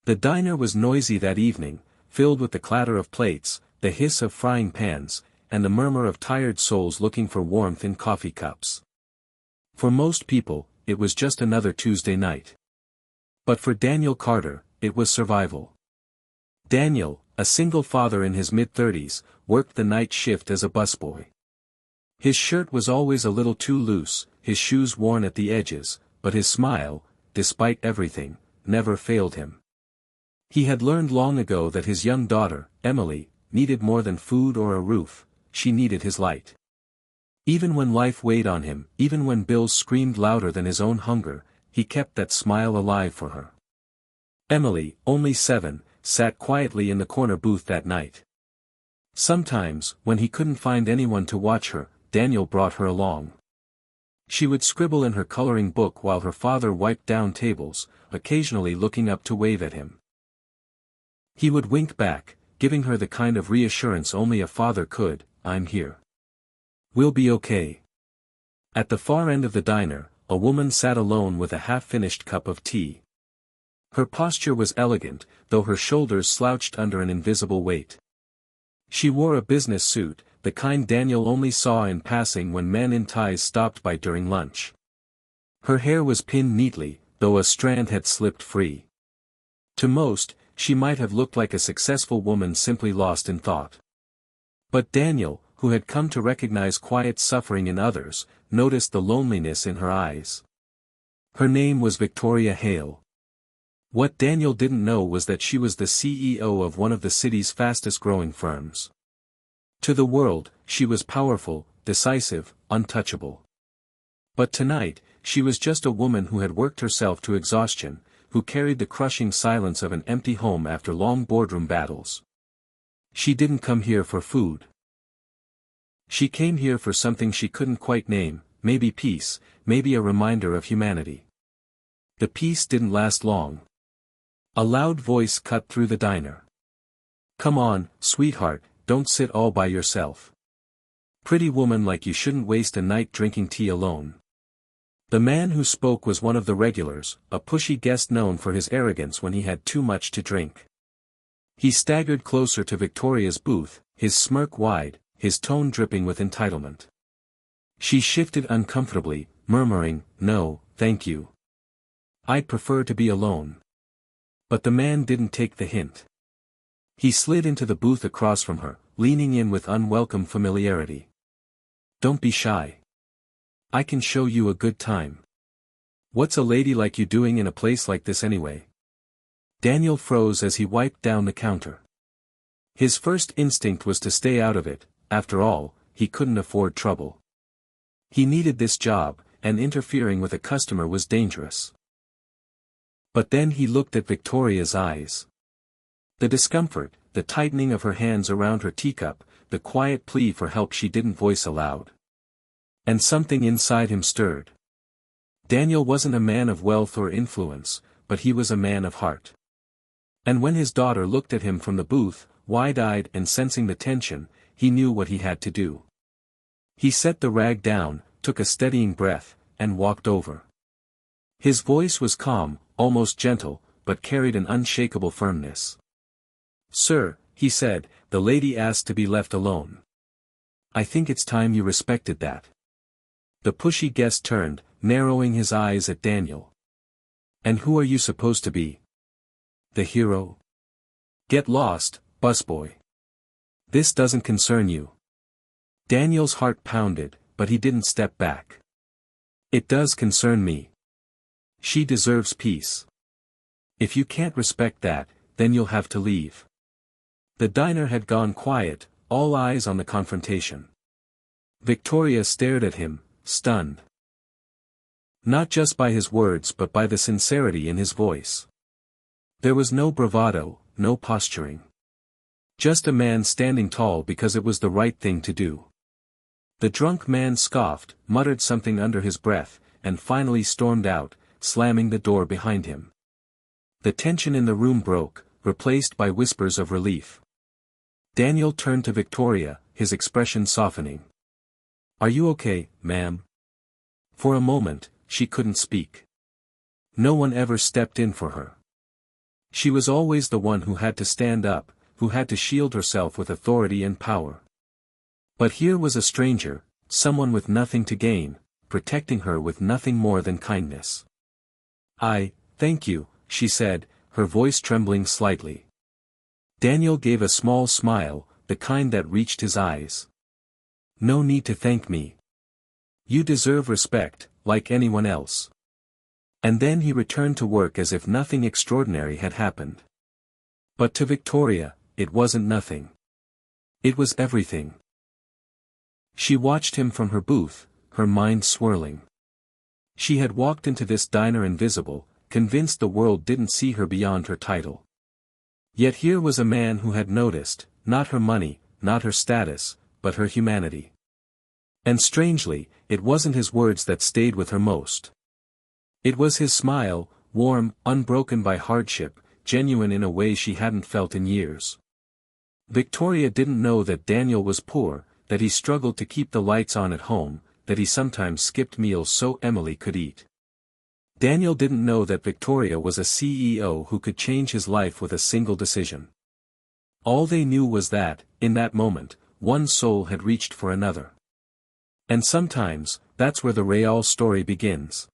The diner was noisy that evening, filled with the clatter of plates, the hiss of frying pans, and the murmur of tired souls looking for warmth in coffee cups. For most people, it was just another Tuesday night. But for Daniel Carter, it was survival. Daniel, a single father in his mid-30s, worked the night shift as a busboy. His shirt was always a little too loose, his shoes worn at the edges, but his smile, despite everything, never failed him. He had learned long ago that his young daughter, Emily, needed more than food or a roof, she needed his light. Even when life weighed on him, even when bills screamed louder than his own hunger, he kept that smile alive for her. Emily, only 7, sat quietly in the corner booth that night. Sometimes, when he couldn't find anyone to watch her, Daniel brought her along. She would scribble in her coloring book while her father wiped down tables, occasionally looking up to wave at him. He would wink back, giving her the kind of reassurance only a father could, "I'm here. We'll be okay." At the far end of the diner, a woman sat alone with a half-finished cup of tea. Her posture was elegant, though her shoulders slouched under an invisible weight. She wore a business suit, the kind Daniel only saw in passing when men in ties stopped by during lunch. Her hair was pinned neatly, though a strand had slipped free. To most, she might have looked like a successful woman simply lost in thought. But Daniel, who had come to recognize quiet suffering in others, noticed the loneliness in her eyes. Her name was Victoria Hale. What Daniel didn't know was that she was the CEO of one of the city's fastest-growing firms. To the world, she was powerful, decisive, untouchable. But tonight, she was just a woman who had worked herself to exhaustion, who carried the crushing silence of an empty home after long boardroom battles. She didn't come here for food. She came here for something she couldn't quite name, maybe peace, maybe a reminder of humanity. The peace didn't last long. A loud voice cut through the diner. "Come on, sweetheart, don't sit all by yourself. Pretty woman like you shouldn't waste a night drinking tea alone." The man who spoke was one of the regulars, a pushy guest known for his arrogance when he had too much to drink. He staggered closer to Victoria's booth, his smirk wide, his tone dripping with entitlement. She shifted uncomfortably, murmuring, "No, thank you. I'd prefer to be alone." But the man didn't take the hint. He slid into the booth across from her, leaning in with unwelcome familiarity. "Don't be shy. I can show you a good time. What's a lady like you doing in a place like this anyway?" Daniel froze as he wiped down the counter. His first instinct was to stay out of it. After all, he couldn't afford trouble. He needed this job, and interfering with a customer was dangerous. But then he looked at Victoria's eyes. The discomfort, the tightening of her hands around her teacup, the quiet plea for help she didn't voice aloud. And something inside him stirred. Daniel wasn't a man of wealth or influence, but he was a man of heart. And when his daughter looked at him from the booth, wide-eyed and sensing the tension, he knew what he had to do. He set the rag down, took a steadying breath, and walked over. His voice was calm, almost gentle, but carried an unshakable firmness. "Sir," he said, "the lady asked to be left alone. I think it's time you respected that." The pushy guest turned, narrowing his eyes at Daniel. "And who are you supposed to be? The hero? Get lost, busboy. This doesn't concern you." Daniel's heart pounded, but he didn't step back. "It does concern me. She deserves peace. If you can't respect that, then you'll have to leave." The diner had gone quiet, all eyes on the confrontation. Victoria stared at him, stunned. Not just by his words but by the sincerity in his voice. There was no bravado, no posturing. Just a man standing tall because it was the right thing to do. The drunk man scoffed, muttered something under his breath, and finally stormed out, slamming the door behind him. The tension in the room broke, replaced by whispers of relief. Daniel turned to Victoria, his expression softening. "Are you okay, ma'am?" For a moment, she couldn't speak. No one ever stepped in for her. She was always the one who had to stand up, who had to shield herself with authority and power. But here was a stranger, someone with nothing to gain, protecting her with nothing more than kindness. Thank you, she said, her voice trembling slightly. Daniel gave a small smile, the kind that reached his eyes. No need to thank me. You deserve respect, like anyone else. And then he returned to work as if nothing extraordinary had happened. But to Victoria, it wasn't nothing. It was everything. She watched him from her booth, her mind swirling. She had walked into this diner invisible, convinced the world didn't see her beyond her title. Yet here was a man who had noticed, not her money, not her status, but her humanity. And strangely, it wasn't his words that stayed with her most. It was his smile, warm, unbroken by hardship, genuine in a way she hadn't felt in years. Victoria didn't know that Daniel was poor, that he struggled to keep the lights on at home, that he sometimes skipped meals so Emily could eat. Daniel didn't know that Victoria was a CEO who could change his life with a single decision. All they knew was that, in that moment, one soul had reached for another. And sometimes, that's where the real story begins.